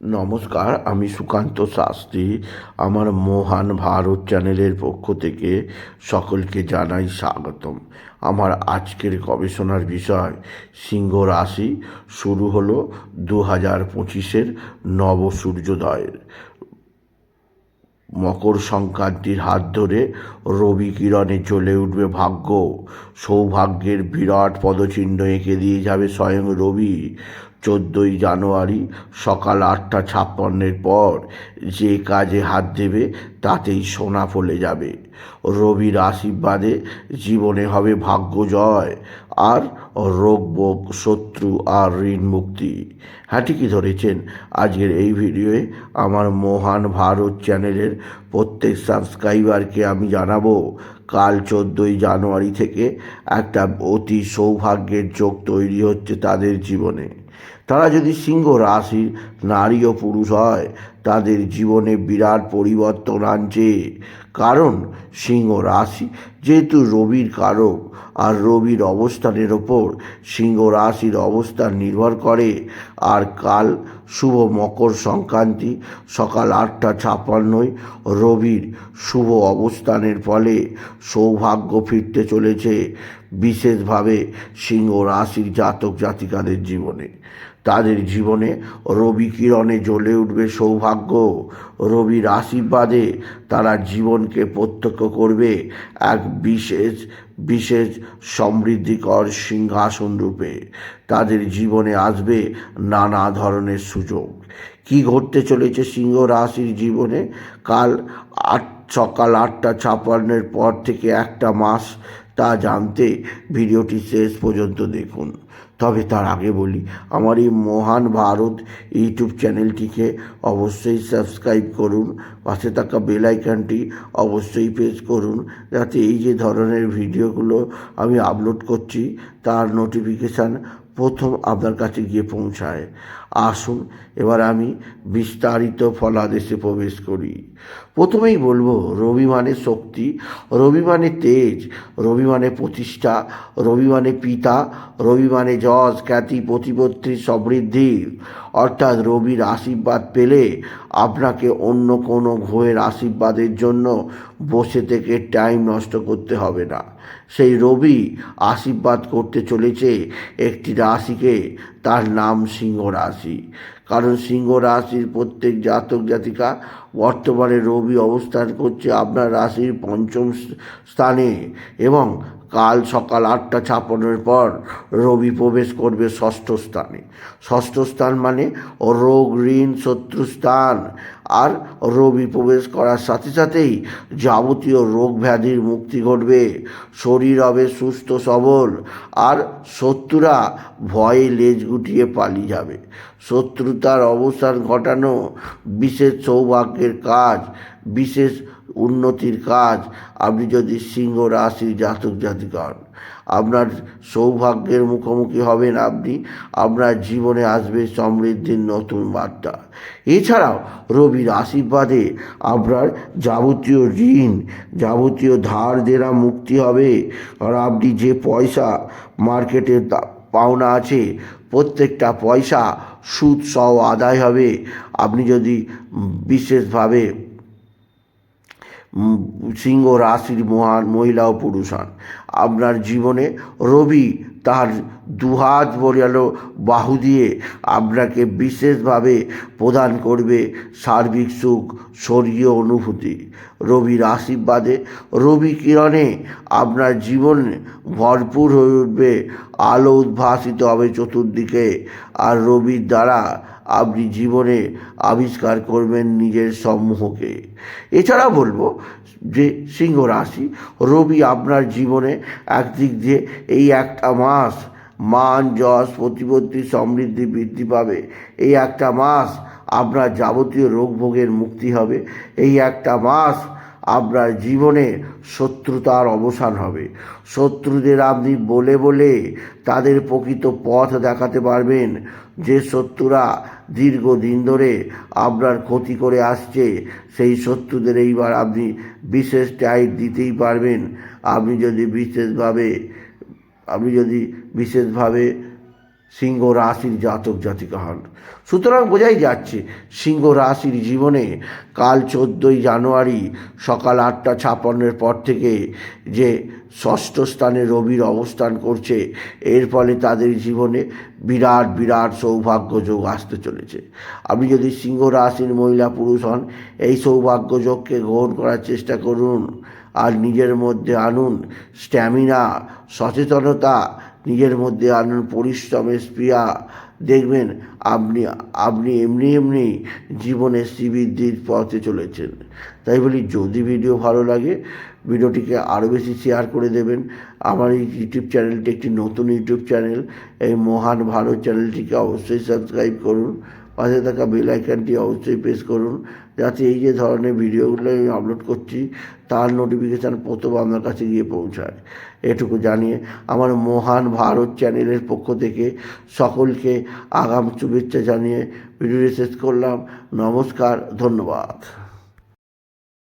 নমস্কার, আমি সুকান্ত শাস্ত্রী। আমার মহান ভারত চ্যানেলের পক্ষ থেকে সকলকে জানাই স্বাগতম। আমার আজকের গবেষণার বিষয় সিংহ রাশি। শুরু হলো 2025-এর নব সূর্যোদয়ের মকর সংক্রান্তির হাত ধরে রবি কিরণে জ্বলে উঠবে ভাগ্য। সৌভাগ্যের বিরাট পদচিহ্ন এঁকে দিয়ে যাবে স্বয়ং রবি। 14ই জানুয়ারি সকাল 8:56-এর পর যে কাজে হাত দেবে তাতেই সোনা ফলে যাবে। রবির আশীর্বাদে জীবনে হবে ভাগ্য জয়, আর রোগ বোগ শত্রু আর ঋণ মুক্তি। হ্যাঁ, ঠিকই ধরেছেন। আজকের এই ভিডিওয়ে আমার মহান ভারত চ্যানেলের প্রত্যেক সাবস্ক্রাইবারকে আমি জানাবো, কাল 14ই জানুয়ারি থেকে একটা অতি সৌভাগ্যের যোগ তৈরি হচ্ছে তাদের জীবনে। তারা যদি সিংহ রাশির নারী ও পুরুষ হয়, তাদের জীবনে বিরাট পরিবর্তন আনছে। কারণ সিংহ রাশি যেহেতু রবির কারক, আর রবির অবস্থানের ওপর সিংহ রাশির অবস্থান নির্ভর করে। আর কাল শুভ মকর সংক্রান্তি সকাল 8:56 রবির শুভ অবস্থানের ফলে সৌভাগ্য ফিরতে চলেছে বিশেষভাবে সিংহ রাশির জাতক জাতিকাদের জীবনে। তাদের জীবনে রবি কিরণে জ্বলে উঠবে সৌভাগ্য। রবির আশীর্বাদে তারা জীবনকে প্রত্যক্ষ করবে এক বিশেষ বিশেষ সমৃদ্ধিকর সিংহাসন রূপে। তাদের জীবনে আসবে নানা ধরনের সুযোগ। কি ঘটতে চলেছে সিংহ রাশির জীবনে কাল সকাল 8:56-এর পর থেকে একটা মাস, তা জানতে ভিডিওটি শেষ পর্যন্ত দেখুন। তবে তার আগে বলি, আমার এই মহান ভারত ইউটিউব চ্যানেলটিকে অবশ্যই সাবস্ক্রাইব করুন, পাশে থাকা বেল আইকনটি অবশ্যই প্রেস করুন, যাতে এই যে ধরনের ভিডিওগুলো আমি আপলোড করছি তার নোটিফিকেশান প্রথম আপনার কাছে গিয়ে পৌঁছায়। আসুন এবার আমি বিস্তারিত ফলাদেশে প্রবেশ করি। প্রথমেই বলবো, রবি মানে শক্তি, রবি মানে তেজ, রবি মানে প্রতিষ্ঠা, রবি মানে পিতা, রবি মানে যশ খ্যাতি প্রতিপত্তি সমৃদ্ধি। অর্থাৎ রবির আশীর্বাদ পেলে আপনাকে অন্য কোনো গ্রহের আশীর্বাদের জন্য বসে থেকে টাইম নষ্ট করতে হবে না। সেই রবি আশীর্বাদ করতে চলেছে একটি রাশিকে, তার নাম সিংহ রাশি। কারণ সিংহ রাশির প্রত্যেক জাতক জাতিকা বর্তমানে রবি অবস্থান করছে আপনার রাশির পঞ্চম স্থানে, এবং কাল সকাল 8:56-এর পর রবি প্রবেশ করবে ষষ্ঠ স্থানে। ষষ্ঠ স্থান মানে রোগ ঋণ শত্রু স্থান। আর রবি প্রবেশ করার সাথে সাথেই যাবতীয় রোগ ব্যাধির মুক্তি ঘটবে, শরীর হবে সুস্থ সবল, আর শত্রুরা ভয়ে লেজ গুটিয়ে পালিয়ে যাবে। শত্রুতার অবসান ঘটানো বিশেষ সৌভাগ্যের কাজ, বিশেষ উন্নতির কাজ। আপনি যদি সিংহ রাশির জাতক জাতিকা হন, আপনার সৌভাগ্যের মুখোমুখি হবেন আপনি। আপনার জীবনে আসবে সমৃদ্ধির নতুন বার্তা। এছাড়াও রবির আশীর্বাদে আপনার যাবতীয় ঋণ, যাবতীয় ধার দেনা মুক্তি হবে। আর আপনি যে পয়সা মার্কেটে পাওনা আছে, প্রত্যেকটা পয়সা সুদ সহ আদায় হবে। আপনি যদি বিশেষভাবে সিংহ রাশির মহান মহিলা ও পুরুষ হন, আপনার জীবনে রবি তার দুহাত বলিয়ালো বাহু দিয়ে আপনাকে বিশেষভাবে প্রদান করবে সার্বিক সুখ, স্বর্গীয় অনুভূতি। রবির আশীর্বাদে রবি কিরণে আপনার জীবন ভরপুর হয়ে উঠবে, আলো উদ্ভাসিত হবে চতুর্দিকে। আর রবির দ্বারা আপনি জীবনে আবিষ্কার করবেন নিজের সম্মুখকে। এছাড়া বলবো যে সিংহ রাশি রবি আপনার জীবনে একদিক দিয়ে এই একটা মাস মান যশ প্রতিপত্তি সমৃদ্ধি বৃদ্ধি পাবে। এই একটা মাস আপনার যাবতীয় রোগ ভোগের মুক্তি হবে। এই একটা মাস আপনার জীবনে শত্রুতার অবসান হবে। শত্রুদের আপনি বলে বলে তাদের প্রকৃত পথ দেখাতে পারবেন। যে শত্রুরা দীর্ঘদিন ধরে আপনার ক্ষতি করে আসছে, সেই শত্রুদের এইবার আপনি বিশেষ টাইট দিতেই পারবেন। আপনি যদি বিশেষভাবে সিংহ রাশির জাতক জাতিকা হন। সুতরাং বোঝাই যাচ্ছে সিংহ রাশির জীবনে কাল 14ই জানুয়ারি সকাল 8:56 পর থেকে যে ষষ্ঠ স্থানে রবির অবস্থান করছে, এর ফলে তাদের জীবনে বিরাট বিরাট সৌভাগ্য যোগ আসতে চলেছে। আপনি যদি সিংহ রাশির মহিলা পুরুষ হন, এই সৌভাগ্য যোগকে গ্রহণ করার চেষ্টা করুন আর নিজের মধ্যে আনুন স্ট্যামিনা, সচেতনতা, নিজের মধ্যে আনুন পরিশ্রমের স্পৃহা। দেখবেন আপনি আপনি এমনি এমনি জীবনে শ্রীবৃদ্ধির পথে চলেছেন। তাই বলি, যদি ভিডিও ভালো লাগে ভিডিওটিকে আরও বেশি শেয়ার করে দেবেন। আমার এই ইউটিউব চ্যানেলটি একটি নতুন ইউটিউব চ্যানেল, এই মহান ভারত চ্যানেলটিকে অবশ্যই সাবস্ক্রাইব করুন, পাশে থাকা বেল আইকনটি অবশ্যই প্রেস করুন, যাতে এই যে ধরনের ভিডিওগুলো আমি আপলোড করছি তার নোটিফিকেশান প্রথম আপনার কাছে গিয়ে পৌঁছায়। এটুকু জানিয়ে আমার মহান ভারত চ্যানেলের পক্ষ থেকে সকলকে আগাম শুভেচ্ছা জানিয়ে ভিডিওটি শেষ করলাম। নমস্কার, ধন্যবাদ।